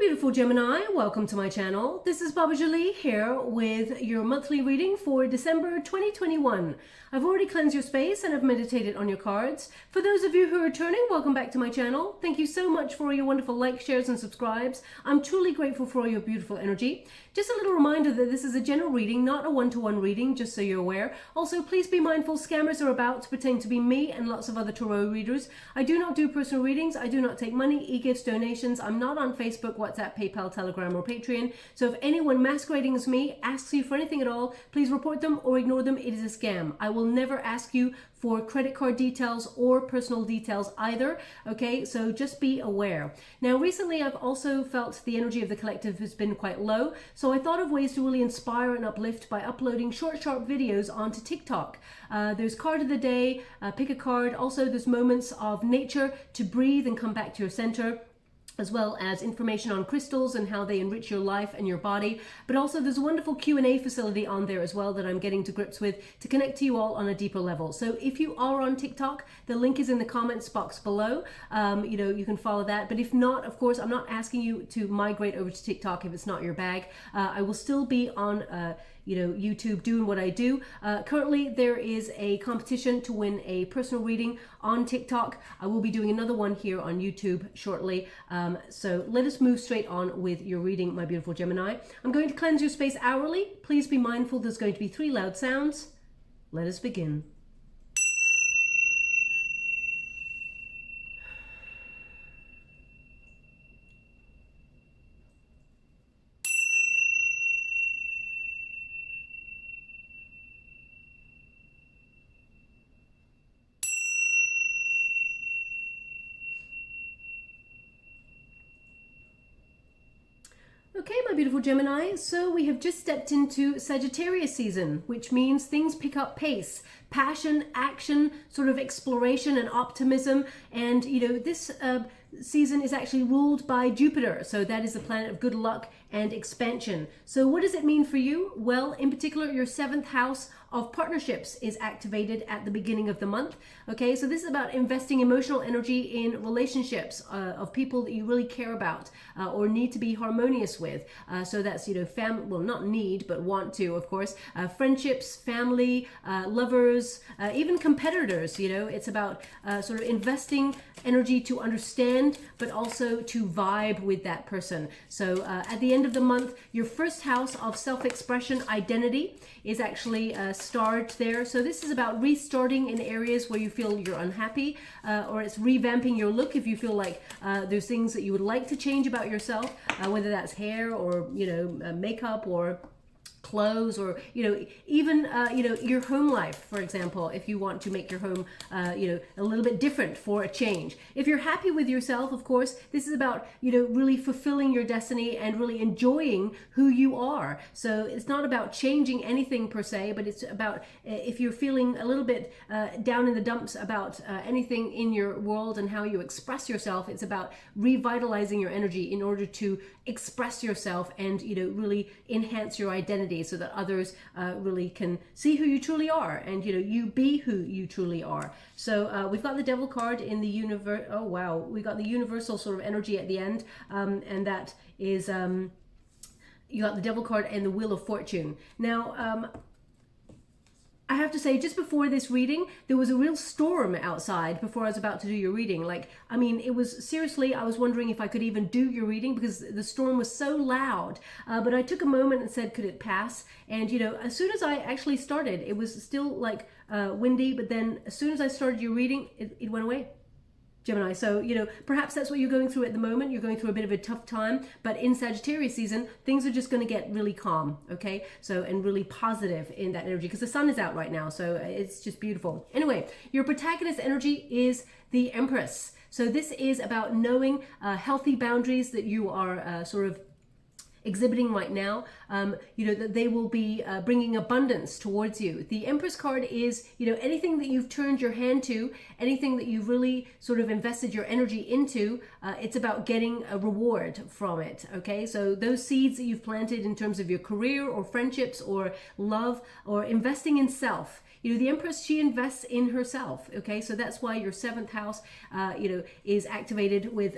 beautiful Gemini, welcome to my channel. This is Baba Jolie here with your monthly reading for December 2021. I've already cleansed your space and I've meditated on your cards. For those of you who are returning, welcome back to my channel. Thank you so much for your wonderful likes, shares and subscribes. I'm truly grateful for all your beautiful energy. Just a little reminder that this is a general reading, not a one-to-one reading, just so you're aware. Also, please be mindful scammers are about to pretend to be me and lots of other tarot readers. I do not do personal readings. I do not take money, e-gifts, donations. I'm not on Facebook, WhatsApp, PayPal, Telegram or Patreon. So if anyone masquerading as me asks you for anything at all, please report them or ignore them. It is a scam. I will never ask you for credit card details or personal details either. Okay, so just be aware. Now, recently I've also felt the energy of the collective has been quite low. So I thought of ways to really inspire and uplift by uploading short, sharp videos onto TikTok. There's card of the day, pick a card. Also, there's moments of nature to breathe and come back to your center, as well as information on crystals and how they enrich your life and your body. But also there's a wonderful Q&A facility on there as well that I'm getting to grips with to connect to you all on a deeper level. So if you are on TikTok, the link is in the comments box below. You can follow that. But if not, of course, I'm not asking you to migrate over to TikTok if it's not your bag. I will still be on YouTube doing what I do. Currently there is a competition to win a personal reading on TikTok. I will be doing another one here on YouTube shortly. So let us move straight on with your reading, my beautiful Gemini. I'm going to cleanse your space hourly. Please be mindful there's going to be 3 loud sounds. Let us begin. Okay, my beautiful Gemini, so we have just stepped into Sagittarius season, which means things pick up pace, passion, action, sort of exploration and optimism. And, this season is actually ruled by Jupiter. So that is the planet of good luck and expansion. So what does it mean for you? Well, in particular, your 7th house of partnerships is activated at the beginning of the month. Okay, so this is about investing emotional energy in relationships of people that you really care about or need to be harmonious with. So that's, well, not need, but want to, of course. Friendships, family, lovers, even competitors, it's about sort of investing energy to understand, but also to vibe with that person. So at the end of the month, your 1st house of self-expression identity is actually starred there. So this is about restarting in areas where you feel you're unhappy, or it's revamping your look if you feel like there's things that you would like to change about yourself, whether that's hair or makeup or clothes, or even your home life, for example, if you want to make your home a little bit different for a change. If you're happy with yourself, of course, this is about really fulfilling your destiny and really enjoying who you are. So it's not about changing anything per se, but it's about if you're feeling a little bit down in the dumps about anything in your world and how you express yourself, it's about revitalizing your energy in order to express yourself and really enhance your identity so that others really can see who you truly are, and you be who you truly are. So we've got the Devil card in the universe. Oh wow, we got the universal sort of energy at the end, and that is you got the Devil card and the Wheel of Fortune. Now I have to say, just before this reading, there was a real storm outside before I was about to do your reading. It was seriously, I was wondering if I could even do your reading because the storm was so loud. But I took a moment and said, could it pass? And, as soon as I actually started, it was still windy, but then as soon as I started your reading, it went away. Gemini. So, perhaps that's what you're going through at the moment. You're going through a bit of a tough time, but in Sagittarius season, things are just going to get really calm. Okay. So, and really positive in that energy because the sun is out right now. So it's just beautiful. Anyway, your protagonist energy is the Empress. So this is about knowing healthy boundaries, that you are exhibiting right now, you know, that they will be bringing abundance towards you. The Empress card is, you know, anything that you've turned your hand to, anything that you've really sort of invested your energy into, it's about getting a reward from it, okay? So those seeds that you've planted in terms of your career or friendships or love or investing in self. You know, the Empress, she invests in herself, okay? So that's why your 7th house, you know, is activated with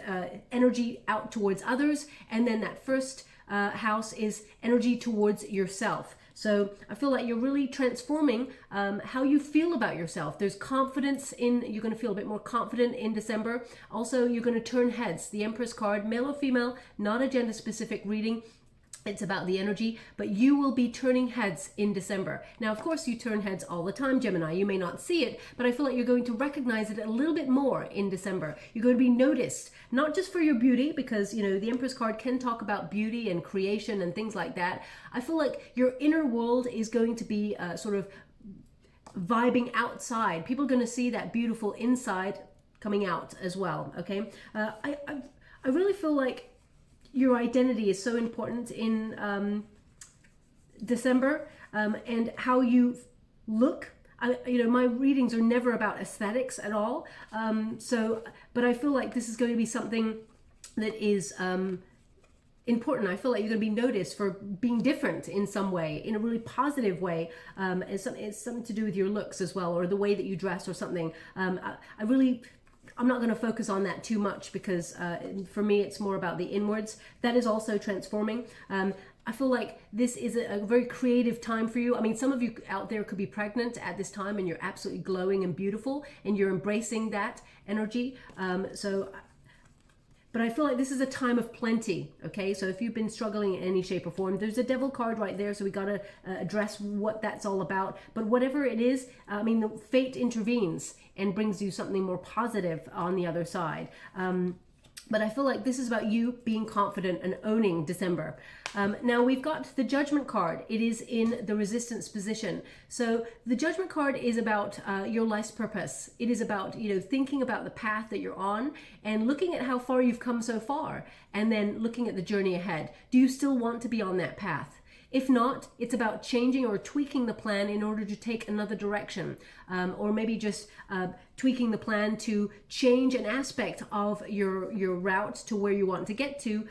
energy out towards others. And then that first house is energy towards yourself. So I feel like you're really transforming how you feel about yourself. There's confidence you're going to feel a bit more confident in December. Also, you're going to turn heads. The Empress card, male or female, not a gender specific reading. It's about the energy, but you will be turning heads in December. Now, of course, you turn heads all the time, Gemini. You may not see it, but I feel like you're going to recognize it a little bit more in December. You're going to be noticed, not just for your beauty, because, you know, the Empress card can talk about beauty and creation and things like that. I feel like your inner world is going to be sort of vibing outside. People are going to see that beautiful inside coming out as well, okay? I really feel like your identity is so important in December, and how you look. You know, my readings are never about aesthetics at all. But I feel like this is going to be something that is important. I feel like you're going to be noticed for being different in some way, in a really positive way. It's something to do with your looks as well, or the way that you dress or something. I'm not going to focus on that too much because for me, it's more about the inwards. That is also transforming. I feel like this is a very creative time for you. I mean, some of you out there could be pregnant at this time and you're absolutely glowing and beautiful and you're embracing that energy. But I feel like this is a time of plenty, okay? So if you've been struggling in any shape or form, there's a devil card right there, so we got to address what that's all about. But whatever it is, I mean, fate intervenes and brings you something more positive on the other side. But I feel like this is about you being confident and owning December. Now we've got the Judgment card. It is in the Resistance position. So the Judgment card is about your life's purpose. It is about, you know, thinking about the path that you're on and looking at how far you've come so far and then looking at the journey ahead. Do you still want to be on that path? If not, it's about changing or tweaking the plan in order to take another direction, or maybe just tweaking the plan to change an aspect of your route to where you want to get to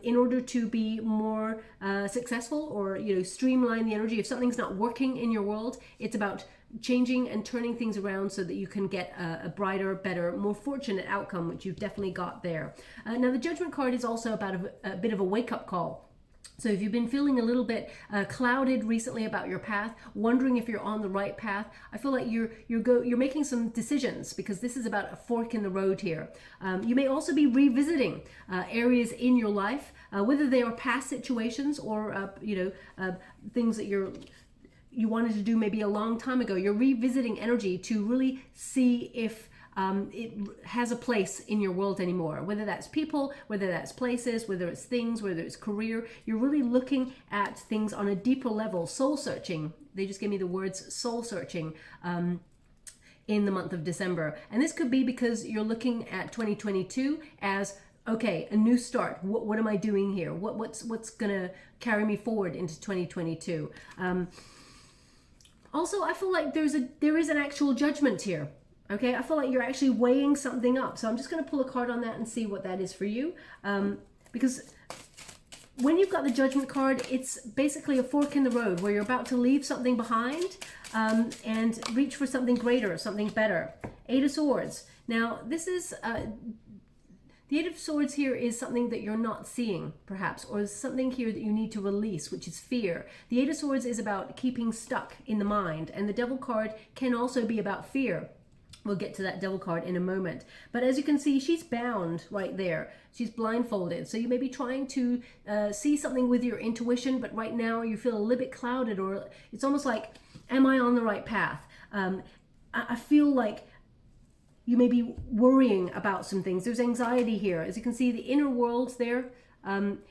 in order to be more successful, or, you know, streamline the energy. If something's not working in your world, it's about changing and turning things around so that you can get a brighter, better, more fortunate outcome, which you've definitely got there. Now, the Judgment card is also about a bit of a wake-up call. So if you've been feeling a little bit clouded recently about your path, wondering if you're on the right path, I feel like you're making some decisions, because this is about a fork in the road here. You may also be revisiting areas in your life, whether they are past situations or you know, things that you wanted to do maybe a long time ago. You're revisiting energy to really see if it has a place in your world anymore, whether that's people, whether that's places, whether it's things, whether it's career. You're really looking at things on a deeper level, soul searching. They just gave me the words soul searching in the month of December. And this could be because you're looking at 2022 as, okay, a new start. What am I doing here? What's gonna carry me forward into 2022? Also, I feel like there is an actual judgment here. Okay, I feel like you're actually weighing something up. So I'm just going to pull a card on that and see what that is for you. Because when you've got the Judgment card, it's basically a fork in the road where you're about to leave something behind and reach for something greater, something better. 8 of Swords. Now, this is... the 8 of Swords here is something that you're not seeing, perhaps, or something here that you need to release, which is fear. The 8 of Swords is about keeping stuck in the mind, and the Devil card can also be about fear. We'll get to that Devil card in a moment. But as you can see, she's bound right there. She's blindfolded. So you may be trying to see something with your intuition, but right now you feel a little bit clouded, or it's almost like, am I on the right path? I feel like you may be worrying about some things. There's anxiety here. As you can see, the inner world there,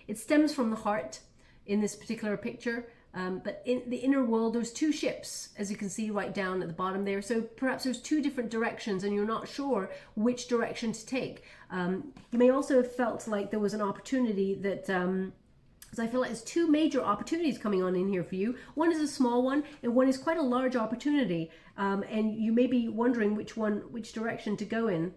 it stems from the heart in this particular picture. But in the inner world, there's 2 ships, as you can see right down at the bottom there. So perhaps there's 2 different directions and you're not sure which direction to take. You may also have felt like there was an opportunity that because I feel like there's two major opportunities coming on in here for you. One is a small one, and one is quite a large opportunity. And you may be wondering which direction to go in.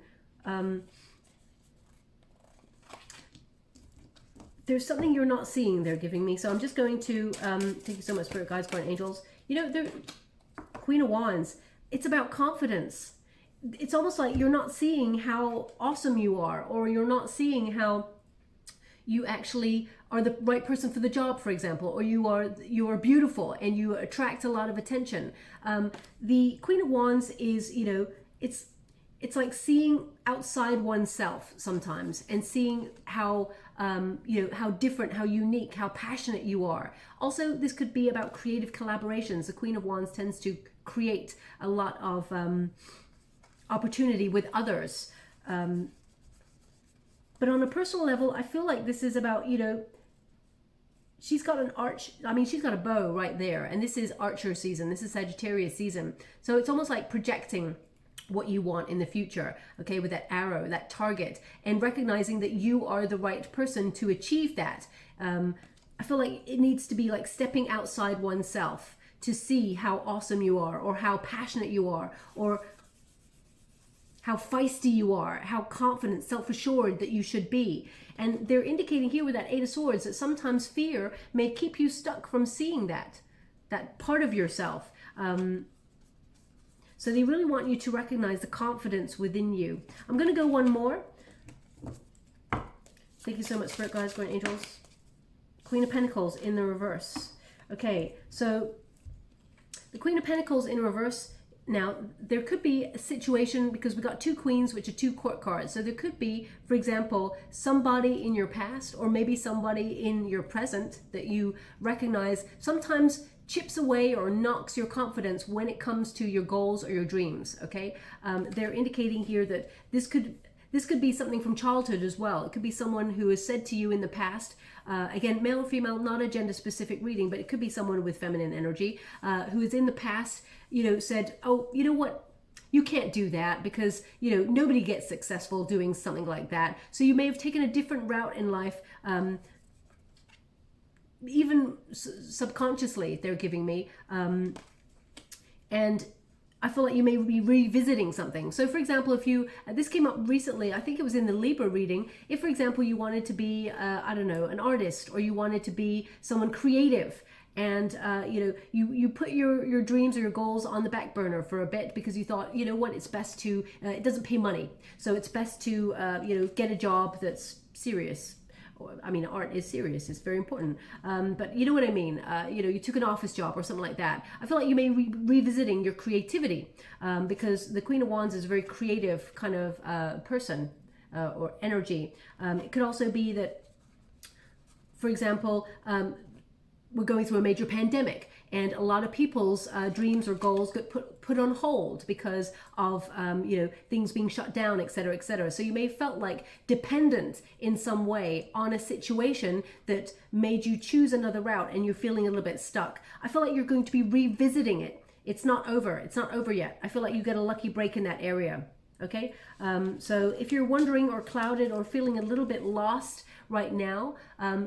There's something you're not seeing they're giving me. So I'm just going to, thank you so much, Spirit Guides, Guardian Angels. You know, the Queen of Wands, it's about confidence. It's almost like you're not seeing how awesome you are, or you're not seeing how you actually are the right person for the job, for example, or you are beautiful and you attract a lot of attention. The Queen of Wands is, you know, it's like seeing outside oneself sometimes, and seeing how you know, how different, how unique, how passionate you are. Also, this could be about creative collaborations. The Queen of Wands tends to create a lot of opportunity with others. But on a personal level, I feel like this is about, you know, she's got she's got a bow right there, and this is Archer season, this is Sagittarius season. So it's almost like projecting what you want in the future, okay, with that arrow, that target, and recognizing that you are the right person to achieve that. I feel like it needs to be like stepping outside oneself to see how awesome you are, or how passionate you are, or how feisty you are, how confident, self-assured that you should be. And they're indicating here with that Eight of Swords that sometimes fear may keep you stuck from seeing that part of yourself. So they really want you to recognize the confidence within you. I'm going to go one more. Thank you so much, Spirit Guides, Guardian Angels. Queen of Pentacles in the reverse. Okay, so the Queen of Pentacles in reverse. Now, there could be a situation, because we got two queens, which are two court cards. So there could be, for example, somebody in your past, or maybe somebody in your present that you recognize sometimes chips away or knocks your confidence when it comes to your goals or your dreams, okay? They're indicating here that this could be something from childhood as well. It could be someone who has said to you in the past, again, male or female, not a gender specific reading, but it could be someone with feminine energy, who has in the past, you know, said, oh, you know what? You can't do that because, you know, nobody gets successful doing something like that. So you may have taken a different route in life, even subconsciously, they're giving me. And I feel like you may be revisiting something. So for example, if you, this came up recently, I think it was in the Libra reading. If, for example, you wanted to be, I don't know, an artist, or you wanted to be someone creative, and you know, you put your dreams or your goals on the back burner for a bit because you thought, you know what, it's best to, it doesn't pay money. So it's best to, you know, get a job that's serious. I mean, art is serious, it's very important. But you know what I mean? You know, you took an office job or something like that. I feel like you may be revisiting your creativity, because the Queen of Wands is a very creative kind of person or energy. It could also be that, for example, we're going through a major pandemic, and a lot of people's dreams or goals get put on hold because of you know, things being shut down, etc., etc. So you may have felt like dependent in some way on a situation that made you choose another route, and you're feeling a little bit stuck. I feel like you're going to be revisiting it. It's not over. It's not over yet. I feel like you get a lucky break in that area. Okay, so if you're wondering or clouded or feeling a little bit lost right now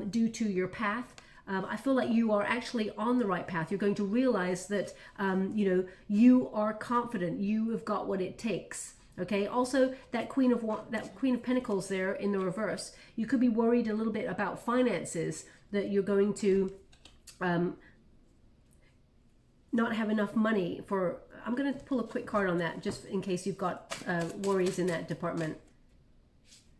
due to your path, I feel like you are actually on the right path. You're going to realize that, you know, you are confident. You have got what it takes. Okay. Also, that Queen of Pentacles there in the reverse, you could be worried a little bit about finances, that you're going to not have enough money for. I'm going to pull a quick card on that just in case you've got worries in that department.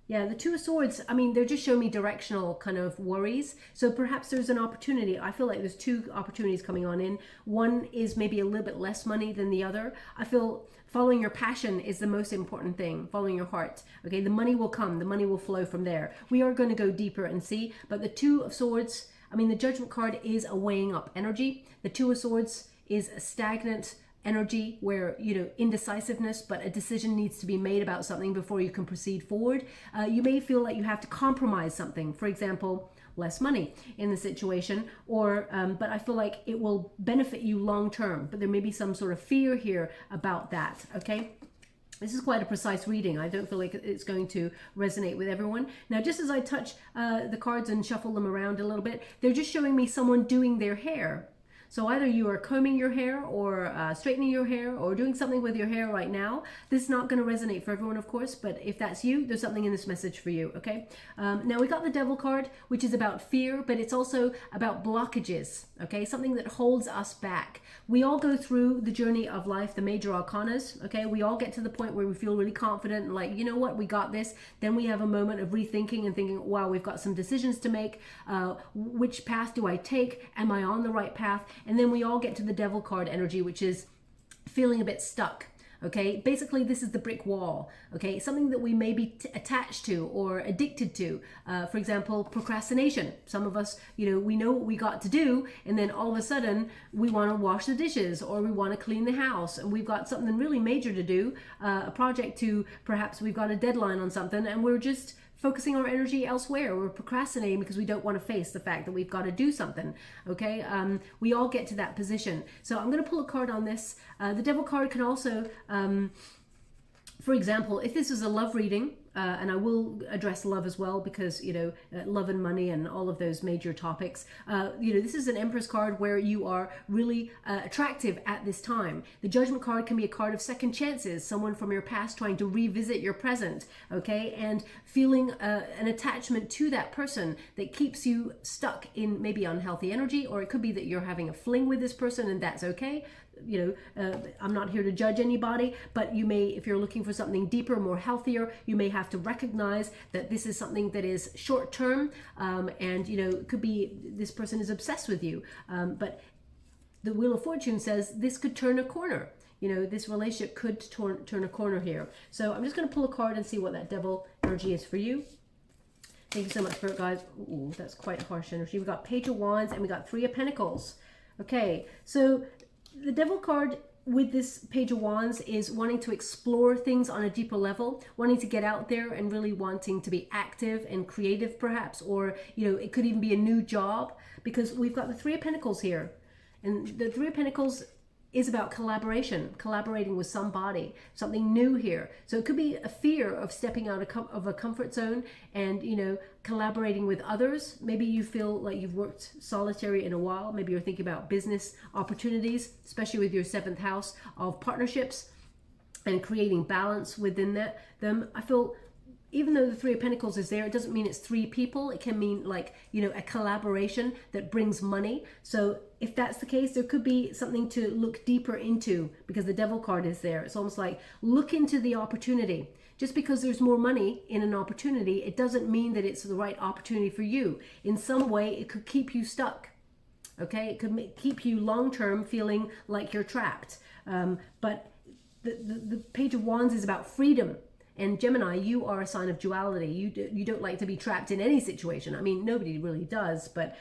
Yeah, the Two of Swords, I mean, they're just showing me directional kind of worries. So perhaps there's an opportunity. I feel like there's two opportunities coming on in. One is maybe a little bit less money than the other. I feel following your passion is the most important thing, following your heart. Okay, the money will come, the money will flow from there. We are going to go deeper and see, but the Two of Swords, I mean, the Judgment card is a weighing up energy. The Two of Swords is a stagnant energy where, you know, indecisiveness, but a decision needs to be made about something before you can proceed forward. You may feel like you have to compromise something, for example, less money in the situation, or but I feel like it will benefit you long term, but there may be some sort of fear here about that. Okay, This is quite a precise reading. I don't feel like it's going to resonate with everyone. Now, just as I touch the cards and shuffle them around a little bit, they're just showing me someone doing their hair. So either you are combing your hair or straightening your hair or doing something with your hair right now. This is not going to resonate for everyone, of course, but if that's you, there's something in this message for you, okay? Now we got the Devil card, which is about fear, but it's also about blockages, okay? Something that holds us back. We all go through the journey of life, the major arcanas, okay? We all get to the point where we feel really confident and like, you know what, we got this. Then we have a moment of rethinking and thinking, wow, we've got some decisions to make. Which path do I take? Am I on the right path? And then we all get to the Devil card energy, which is feeling a bit stuck. Okay, basically this is the brick wall. Okay, something that we may be attached to or addicted to. For example, procrastination. Some of us, you know, we know what we got to do, and then all of a sudden we want to wash the dishes or we want to clean the house, and we've got something really major to do, a project to, perhaps we've got a deadline on something, and we're just focusing our energy elsewhere. We're procrastinating because we don't want to face the fact that we've got to do something. Okay, we all get to that position. So I'm going to pull a card on this. The Devil card can also, for example, if this is a love reading, and I will address love as well because, you know, love and money and all of those major topics. You know, this is an Empress card where you are really attractive at this time. The Judgment card can be a card of second chances, someone from your past trying to revisit your present, okay, and feeling an attachment to that person that keeps you stuck in maybe unhealthy energy, or it could be that you're having a fling with this person and that's okay. You know, I'm not here to judge anybody, but you may, if you're looking for something deeper, more healthier, you may have to recognize that this is something that is short term, and, you know, it could be this person is obsessed with you, but the Wheel of Fortune says this could turn a corner. You know, this relationship could turn a corner here. So I'm just going to pull a card and see what that Devil energy is for you. Thank you so much, Spirit guys. Ooh, that's quite harsh energy. We got Page of Wands and we got Three of Pentacles. Okay, so the Devil card with this Page of Wands is wanting to explore things on a deeper level, wanting to get out there and really wanting to be active and creative perhaps, or, you know, it could even be a new job, because we've got the Three of Pentacles here. And the Three of Pentacles is about collaboration, collaborating with somebody, something new here. So it could be a fear of stepping out of a comfort zone and, you know, collaborating with others. Maybe you feel like you've worked solitary in a while. Maybe you're thinking about business opportunities, especially with your 7th house of partnerships and creating balance within them. I feel even though the Three of Pentacles is there, it doesn't mean it's 3 people. It can mean, like, you know, a collaboration that brings money. So if that's the case, there could be something to look deeper into, because the Devil card is there. It's almost like look into the opportunity. Just because there's more money in an opportunity, it doesn't mean that it's the right opportunity for you. In some way, it could keep you stuck. Okay, it could keep you long-term feeling like you're trapped. But the Page of Wands is about freedom. And Gemini, you are a sign of duality. You don't like to be trapped in any situation. I mean, nobody really does, but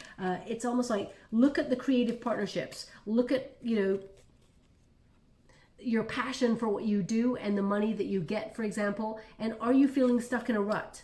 it's almost like, look at the creative partnerships. Look at, you know, your passion for what you do and the money that you get, for example. And are you feeling stuck in a rut?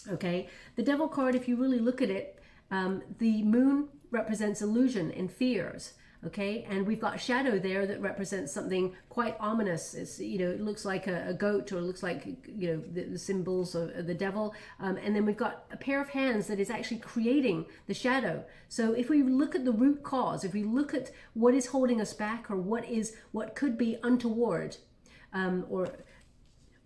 Okay. The Devil card, if you really look at it, the Moon represents illusion and fears. Okay, and we've got a shadow there that represents something quite ominous. It's, you know, it looks like a goat, or it looks like, you know, the symbols of the devil. And then we've got a pair of hands that is actually creating the shadow. So if we look at the root cause, if we look at what is holding us back, or what could be untoward, or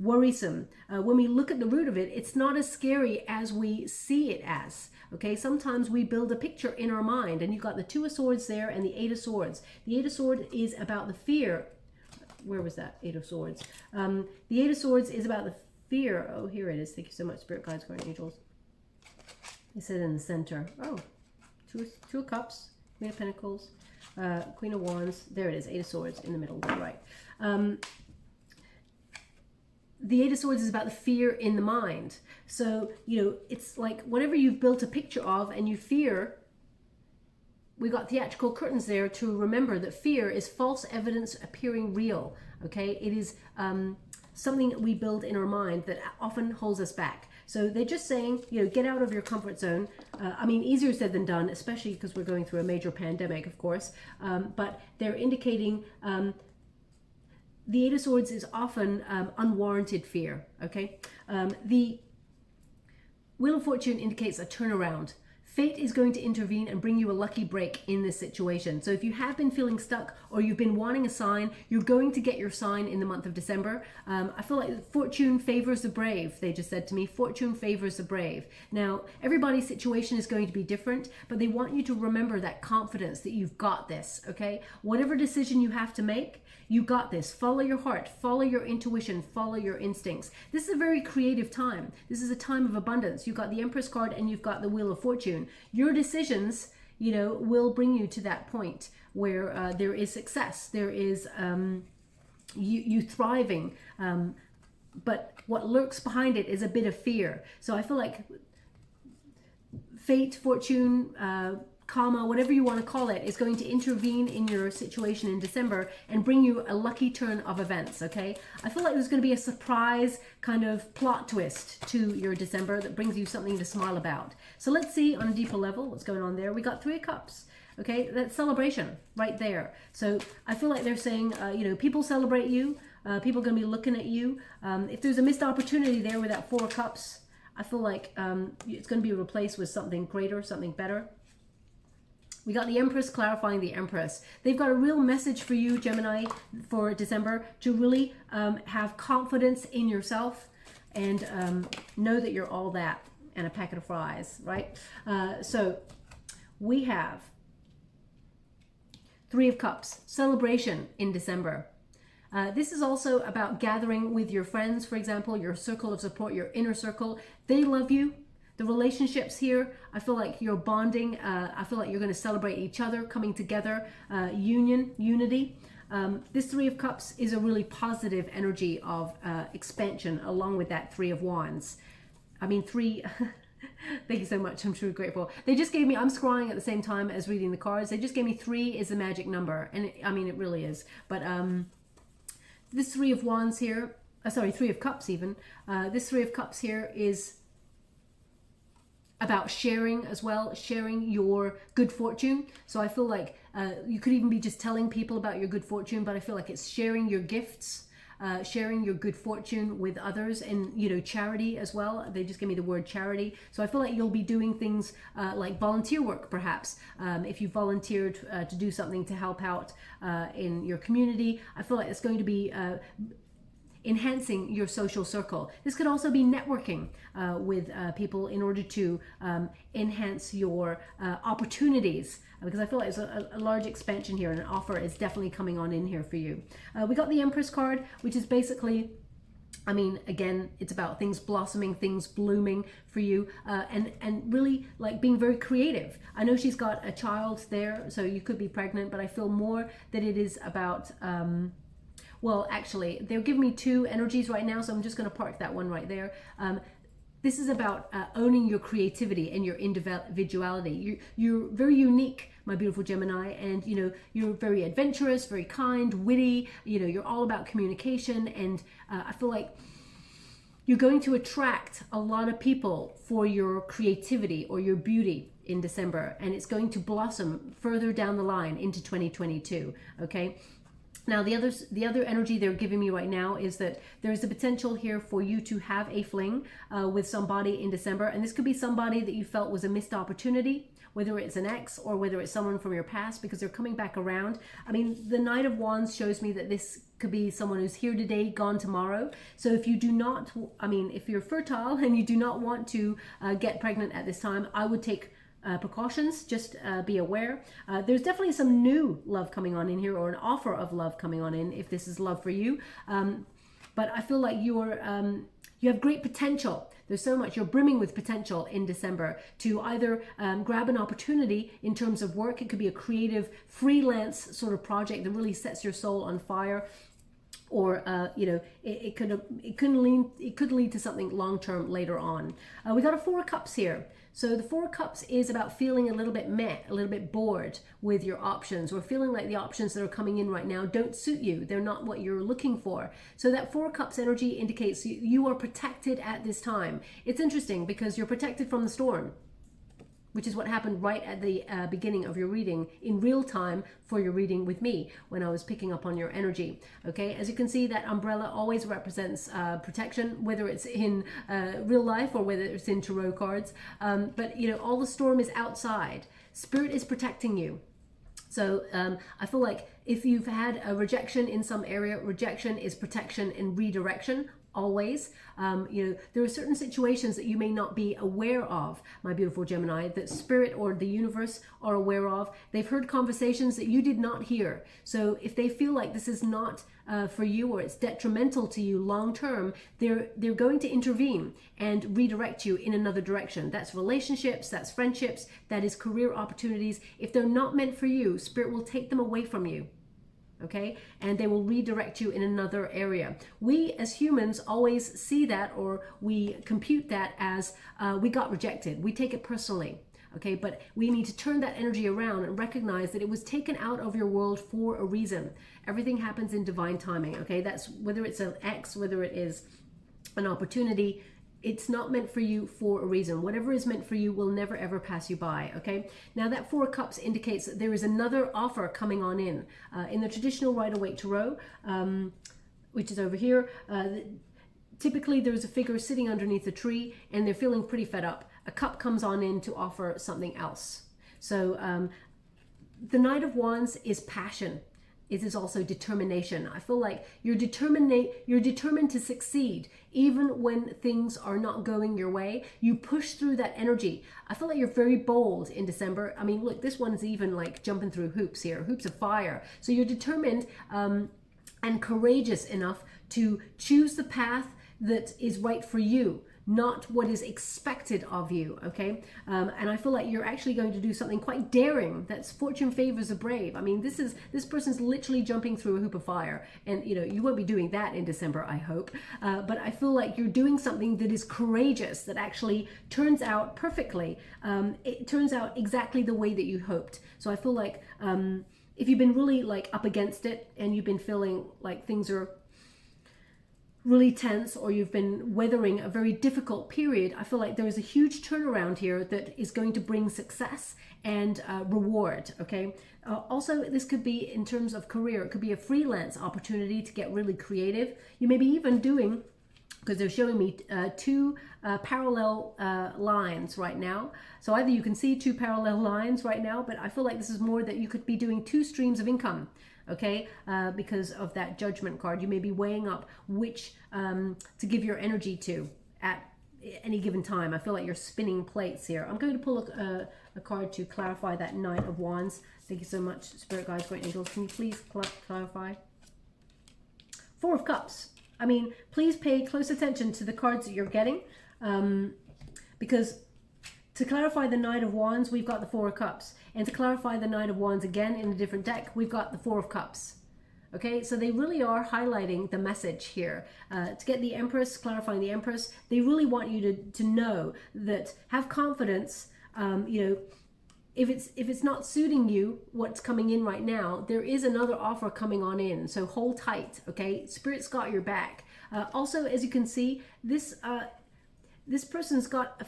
worrisome, when we look at the root of it, it's not as scary as we see it as. Okay, sometimes we build a picture in our mind, and you've got the Two of Swords there and the Eight of Swords. The Eight of Swords is about the fear. Where was that? Eight of Swords. The Eight of Swords is about the fear. Oh, here it is. Thank you so much, Spirit Guides, Guardian Angels. It said in the center. Oh, two of Cups, Queen of Pentacles, Queen of Wands. There it is, Eight of Swords in the middle. Right. The Eight of Swords is about the fear in the mind. So, you know, it's like whatever you've built a picture of and you fear, we got theatrical curtains there to remember that fear is false evidence appearing real. Okay, it is something that we build in our mind that often holds us back. So they're just saying, you know, get out of your comfort zone. I mean, easier said than done, especially because we're going through a major pandemic, of course. But they're indicating the Eight of Swords is often unwarranted fear, okay? The Wheel of Fortune indicates a turnaround. Fate is going to intervene and bring you a lucky break in this situation. So if you have been feeling stuck or you've been wanting a sign, you're going to get your sign in the month of December. I feel like fortune favors the brave, they just said to me. Fortune favors the brave. Now, everybody's situation is going to be different, but they want you to remember that confidence that you've got this, okay? Whatever decision you have to make, you got this. Follow your heart, follow your intuition, follow your instincts. This is a very creative time. This is a time of abundance. You've got the Empress card and you've got the Wheel of Fortune. Your decisions, you know, will bring you to that point where there is success. There is you thriving. But what lurks behind it is a bit of fear. So I feel like fate, fortune, karma, whatever you want to call it, is going to intervene in your situation in December and bring you a lucky turn of events, okay? I feel like there's going to be a surprise kind of plot twist to your December that brings you something to smile about. So let's see on a deeper level what's going on there. We got Three of Cups, okay? That's celebration right there. So I feel like they're saying, you know, people celebrate you. People are going to be looking at you. If there's a missed opportunity there with that Four of Cups, I feel like it's going to be replaced with something greater, something better. We got the Empress clarifying the Empress. They've got a real message for you, Gemini, for December, to really have confidence in yourself and know that you're all that and a packet of fries, right? So we have Three of Cups, celebration in December. This is also about gathering with your friends, for example, your circle of support, your inner circle. They love you. The relationships here, I feel like you're bonding. I feel like you're going to celebrate each other, coming together, union, unity. This Three of Cups is a really positive energy of expansion along with that Three of Wands. I mean, three... Thank you so much. I'm truly grateful. They just gave me, I'm scrying at the same time as reading the cards. They just gave me 3 is the magic number. And I mean, it really is. But this Three of Wands here, sorry, Three of Cups even. This Three of Cups here is about sharing as well, sharing your good fortune. So I feel like you could even be just telling people about your good fortune, but I feel like it's sharing your gifts, sharing your good fortune with others, and, you know, charity as well. They just gave me the word charity. So I feel like you'll be doing things like volunteer work, perhaps. If you volunteered to do something to help out in your community, I feel like it's going to be enhancing your social circle. This could also be networking with people in order to enhance your opportunities, because I feel like there's a large expansion here and an offer is definitely coming on in here for you. We got the Empress card, which is basically, I mean, again, it's about things blossoming, things blooming for you, and really like being very creative. I know she's got a child there, so you could be pregnant, but I feel more that it is about well, actually, they're giving me 2 energies right now, so I'm just going to park that one right there. This is about owning your creativity and your individuality. You're very unique, my beautiful Gemini, and, you know, you're very adventurous, very kind, witty. You know, you're all about communication, and I feel like you're going to attract a lot of people for your creativity or your beauty in December, and it's going to blossom further down the line into 2022, okay? Now, the other energy they're giving me right now is that there's a potential here for you to have a fling with somebody in December. And this could be somebody that you felt was a missed opportunity, whether it's an ex or whether it's someone from your past, because they're coming back around. I mean, the Knight of Wands shows me that this could be someone who's here today, gone tomorrow. So if you do not, I mean, if you're fertile and you do not want to get pregnant at this time, I would take precautions. Just be aware. There's definitely some new love coming on in here, or an offer of love coming on in, if this is love for you. But I feel like you have great potential. There's so much. You're brimming with potential in December to either grab an opportunity in terms of work. It could be a creative freelance sort of project that really sets your soul on fire. Or you know, it could lead to something long term later on. We got a Four of Cups here. So the Four of Cups is about feeling a little bit meh, a little bit bored with your options, or feeling like the options that are coming in right now don't suit you. They're not what you're looking for. So that Four of Cups energy indicates you are protected at this time. It's interesting because you're protected from the storm. which is what happened right at the beginning of your reading in real time for your reading with me when I was picking up on your energy. Okay, as you can see, that umbrella always represents protection, whether it's in real life or whether it's in tarot cards. But you know, all the storm is outside. Spirit is protecting you. So I feel like if you've had a rejection in some area, rejection is protection and redirection. Always. You know, there are certain situations that you may not be aware of, my beautiful Gemini, that spirit or the universe are aware of. They've heard conversations that you did not hear. So if they feel like this is not for you, or it's detrimental to you long term, they're going to intervene and redirect you in another direction. That's relationships, that's friendships, that is career opportunities. If they're not meant for you, spirit will take them away from you. Okay, and they will redirect you in another area. We as humans always see that, or we compute that as we got rejected. We take it personally. Okay, but we need to turn that energy around and recognize that it was taken out of your world for a reason. Everything happens in divine timing. Okay, that's whether it's an ex, whether it is an opportunity. It's not meant for you for a reason. Whatever is meant for you will never ever pass you by. Okay, now that Four of Cups indicates that there is another offer coming on in the traditional Rider-Waite Tarot, which is over here. Typically there's a figure sitting underneath a tree and they're feeling pretty fed up. A cup comes on in to offer something else. So the Knight of Wands is passion. It is also determination. I feel like you're determined to succeed even when things are not going your way. You push through that energy. I feel like you're very bold in December. I mean, look, this one's even like jumping through hoops here, hoops of fire. So you're determined and courageous enough to choose the path that is right for you, not what is expected of you. Okay, and I feel like you're actually going to do something quite daring. That's fortune favors the brave. I mean, this person's literally jumping through a hoop of fire, and you know, you won't be doing that in December, I hope, but I feel like you're doing something that is courageous, that actually turns out perfectly. It turns out exactly the way that you hoped. So I feel like if you've been really like up against it and you've been feeling like things are really tense, or you've been weathering a very difficult period, I feel like there is a huge turnaround here that is going to bring success and reward. Okay, also this could be in terms of career. It could be a freelance opportunity to get really creative. You may be even doing, because they're showing me two parallel lines right now. So either you can see two parallel lines right now, but I feel like this is more that you could be doing two streams of income. Okay, because of that Judgment card. You may be weighing up which to give your energy to at any given time. I feel like you're spinning plates here. I'm going to pull a card to clarify that Knight of Wands. Thank you so much, Spirit Guides, Great Angels. Can you please clarify? Four of Cups. I mean, please pay close attention to the cards that you're getting, because to clarify the Knight of Wands, we've got the Four of Cups. And to clarify the Knight of Wands again in a different deck, we've got the Four of Cups. Okay, so they really are highlighting the message here. To get the Empress, clarifying the Empress, they really want you to know that, have confidence. You know, if it's not suiting you, what's coming in right now, there is another offer coming on in. So hold tight, okay? Spirit's got your back. Also, as you can see, this person's got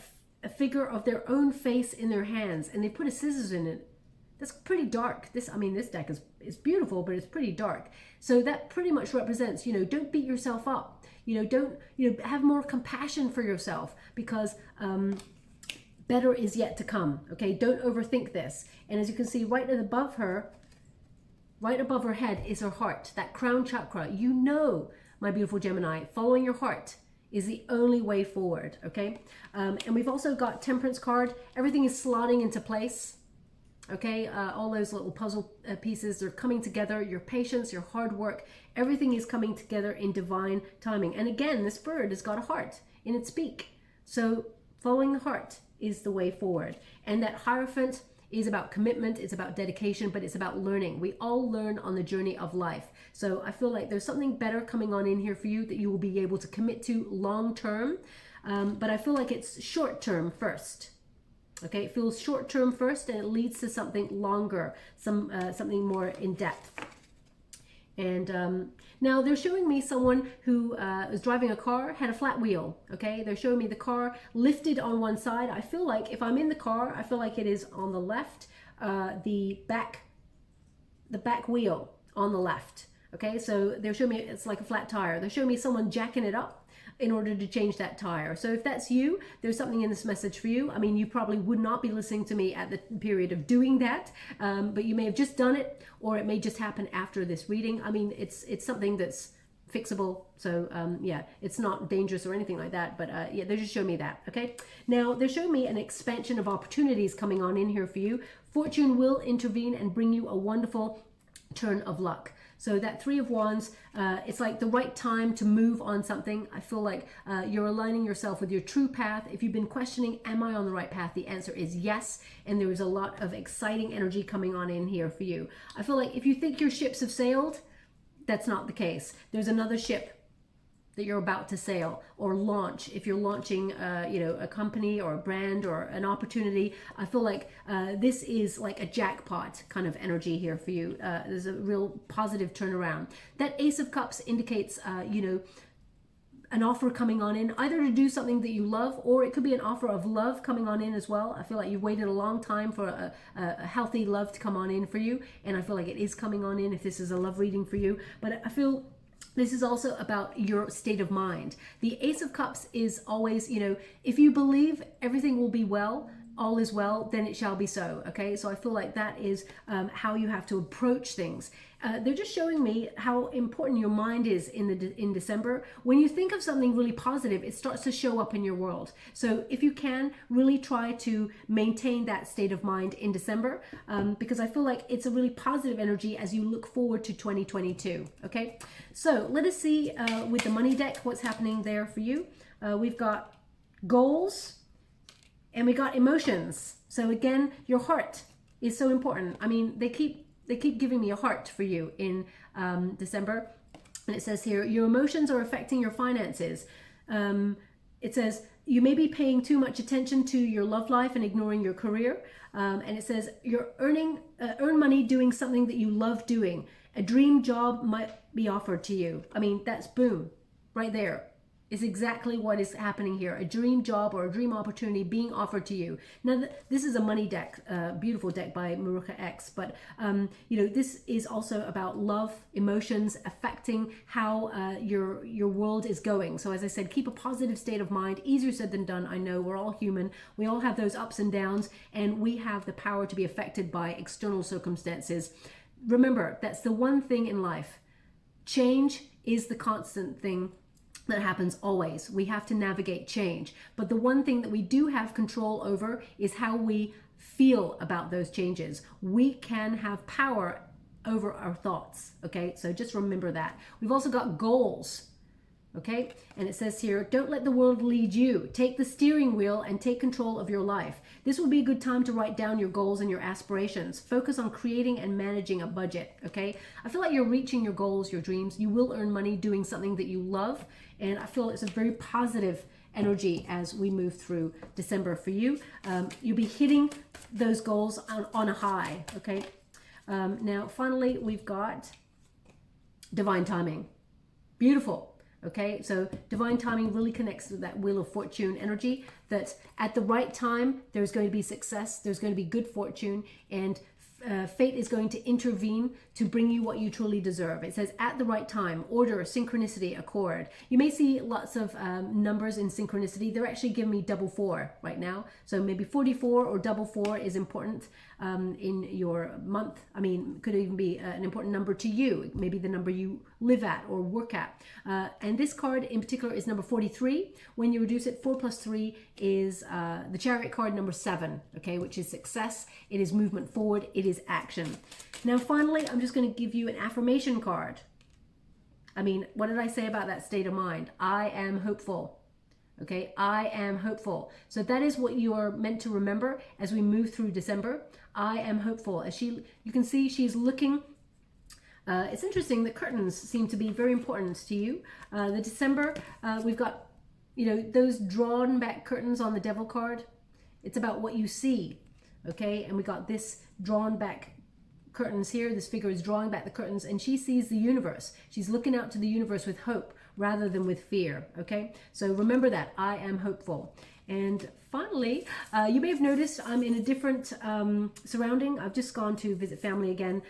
a figure of their own face in their hands, and they put a scissors in it. That's pretty dark. This deck is beautiful, but it's pretty dark. So that pretty much represents, you know, don't beat yourself up. You know, have more compassion for yourself, because better is yet to come. Okay, don't overthink this. And as you can see, right above her head is her heart, that crown chakra. You know, my beautiful Gemini, following your heart is the only way forward. Okay, and we've also got Temperance card. Everything is slotting into place. Okay, all those little puzzle pieces are coming together. Your patience, your hard work, everything is coming together in divine timing. And again, this bird has got a heart in its beak. So following the heart is the way forward. And that Hierophant is about commitment, it's about dedication, but it's about learning. We all learn on the journey of life. So I feel like there's something better coming on in here for you that you will be able to commit to long term. But I feel like it's short term first. Okay, it feels short term first, and it leads to something longer, something more in depth. And now they're showing me someone who is driving a car, had a flat wheel, okay? They're showing me the car lifted on one side. I feel like if I'm in the car, I feel like it is on the left, the back wheel on the left, okay? So they're showing me it's like a flat tire. They're showing me someone jacking it up in order to change that tire. So if that's you, there's something in this message for you. I mean, you probably would not be listening to me at the period of doing that, but you may have just done it, or it may just happen after this reading. I mean, it's something that's fixable. So yeah, it's not dangerous or anything like that, but yeah, they're just showing me that, okay? Now, they're showing me an expansion of opportunities coming on in here for you. Fortune will intervene and bring you a wonderful turn of luck. So that Three of Wands, it's like the right time to move on something. I feel like you're aligning yourself with your true path. If you've been questioning, am I on the right path? The answer is yes. And there is a lot of exciting energy coming on in here for you. I feel like if you think your ships have sailed, that's not the case. There's another ship that you're about to sail or launch. If you're launching, you know, a company or a brand or an opportunity, I feel like this is like a jackpot kind of energy here for you. There's a real positive turnaround. That Ace of Cups indicates, you know, an offer coming on in, either to do something that you love, or it could be an offer of love coming on in as well. I feel like you've waited a long time for a healthy love to come on in for you, and I feel like it is coming on in if this is a love reading for you. But I feel this is also about your state of mind. The Ace of Cups is always, you know, if you believe everything will be well, all is well, then it shall be so, okay? So I feel like that is how you have to approach things. They're just showing me how important your mind is in December. When you think of something really positive, it starts to show up in your world. So if you can, really try to maintain that state of mind in December, because I feel like it's a really positive energy as you look forward to 2022, okay? So let us see with the money deck what's happening there for you. We've got goals, and we got emotions. So again, your heart is so important. I mean, they keep giving me a heart for you in December. And it says here, your emotions are affecting your finances. It says, you may be paying too much attention to your love life and ignoring your career. And it says, you're earn money doing something that you love doing. A dream job might be offered to you. I mean, that's boom, right there. Is exactly what is happening here. A dream job or a dream opportunity being offered to you. Now, this is a money deck, beautiful deck by Mahrukh X, but you know, this is also about love, emotions, affecting how your world is going. So as I said, keep a positive state of mind. Easier said than done. I know we're all human. We all have those ups and downs, and we have the power to be affected by external circumstances. Remember, that's the one thing in life. Change is the constant thing that happens always. We have to navigate change. But the one thing that we do have control over is how we feel about those changes. We can have power over our thoughts, okay? So just remember that. We've also got goals, okay? And it says here, don't let the world lead you. Take the steering wheel and take control of your life. This would be a good time to write down your goals and your aspirations. Focus on creating and managing a budget, okay? I feel like you're reaching your goals, your dreams. You will earn money doing something that you love. And I feel it's a very positive energy as we move through December for you. You'll be hitting those goals on a high, okay? Now, finally, we've got divine timing. Beautiful. Okay, so divine timing really connects to that Wheel of Fortune energy, that at the right time, there's going to be success, there's going to be good fortune, and fate is going to intervene to bring you what you truly deserve. It says at the right time, order, synchronicity, accord. You may see lots of numbers in synchronicity. They're actually giving me 4 right now. So maybe 44 or 4 is important in your month. I mean, could even be an important number to you. Maybe the number you live at or work at. And this card in particular is number 43. When you reduce it, 4 plus 3 is the Chariot card number 7, okay, which is success. It is movement forward. It is action. Now, finally, I'm just going to give you an affirmation card. I mean, what did I say about that state of mind? I am hopeful. Okay, I am hopeful. So that is what you are meant to remember as we move through December. I am hopeful. As you can see, she's looking. It's interesting that curtains seem to be very important to you. The December, we've got, you know, those drawn back curtains on the Devil card. It's about what you see. Okay, and we got this drawn back curtains here. This figure is drawing back the curtains, and she sees the universe. She's looking out to the universe with hope rather than with fear, okay? So remember that, I am hopeful. And finally, you may have noticed I'm in a different surrounding. I've just gone to visit family again.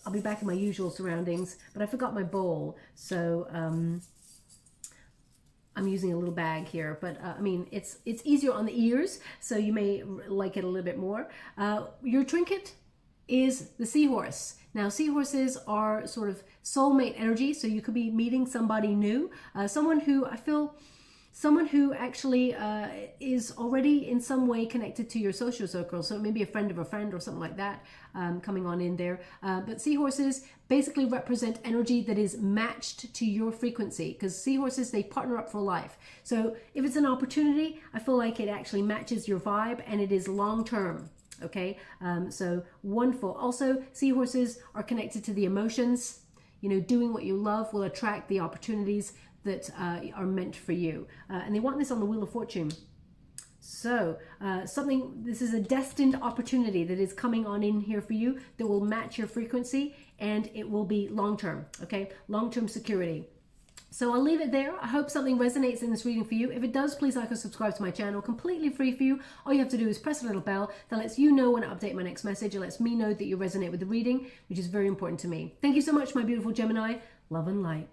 I'll be back in my usual surroundings, but I forgot my bowl. So I'm using a little bag here, but I mean, it's easier on the ears, so you may like it a little bit more. Your trinket is the seahorse. Now, seahorses are sort of soulmate energy, so you could be meeting somebody new, someone who actually is already in some way connected to your social circle. So maybe a friend of a friend or something like that coming on in there. But seahorses basically represent energy that is matched to your frequency, because seahorses, they partner up for life. So if it's an opportunity, I feel like it actually matches your vibe and it is long term. Okay, so wonderful. Also, seahorses are connected to the emotions. You know, doing what you love will attract the opportunities that are meant for you. And they want this on the Wheel of Fortune. So this is a destined opportunity that is coming on in here for you that will match your frequency, and it will be long-term, okay? Long-term security. So I'll leave it there. I hope something resonates in this reading for you. If it does, please like or subscribe to my channel. Completely free for you. All you have to do is press a little bell that lets you know when I update my next message. It lets me know that you resonate with the reading, which is very important to me. Thank you so much, my beautiful Gemini. Love and light.